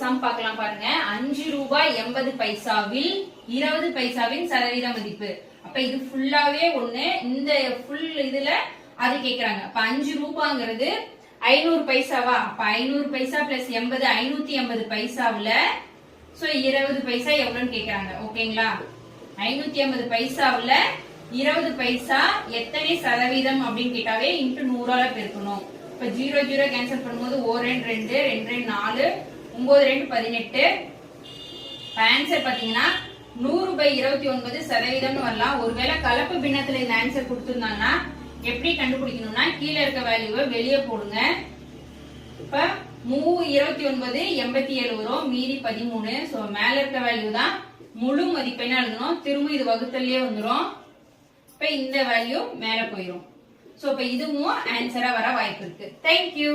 Some பார்க்கலாம் பாருங்க. 5 ரூபாய் 80 பைசாவில் 20 பைசாவின் சதவீத மதிப்பு. அப்ப இது ஃபுல்லாவே ஒண்ணு, இந்த ஃபுல் இதுல அது கேக்குறாங்க. அப்ப 5 ரூபாங்கிறது 500 பைசாவா? அப்ப 500 பைசா பிளஸ் 80 580 பைசாவுல 20 பைசா எவ்வளவுன்னு கேக்குறாங்க. ஓகேங்களா? 580 பைசாவுல 20 பைசா எத்தனை சதவீதம் அப்படின்னு கேட்டாவே இன்டு 100ஆல பெருக்கணும். இப்ப 0 0 கேன்சல் பண்ணும்போது 1 2 2 2 4 9 2 18. ஆன்சர் பாத்தீங்கன்னா 100/29 சதவீதம்னு வரலாம். ஒருவேளை கலப்பு பின்னத்துல இந்த ஆன்சர் கொடுத்திருந்தாங்கன்னா எப்படி கண்டுபிடிக்கணும்னா கீழே இருக்க வேல்யூவை வெளியே போடுங்க. இப்ப 29 87 வரும், மீதி 13. சோ மேல இருக்க வேல்யூ தான் முழு மதிப்பெண்ணா எழுதணும். திரும்ப இது வகுத்தல்லே வந்துரும். இப்ப இந்த வேல்யூ மேல போயிரும். சோ இப்ப இதுவும் ஆன்சரா வர வாய்ப்பு இருக்கு. தேங்க்யூ.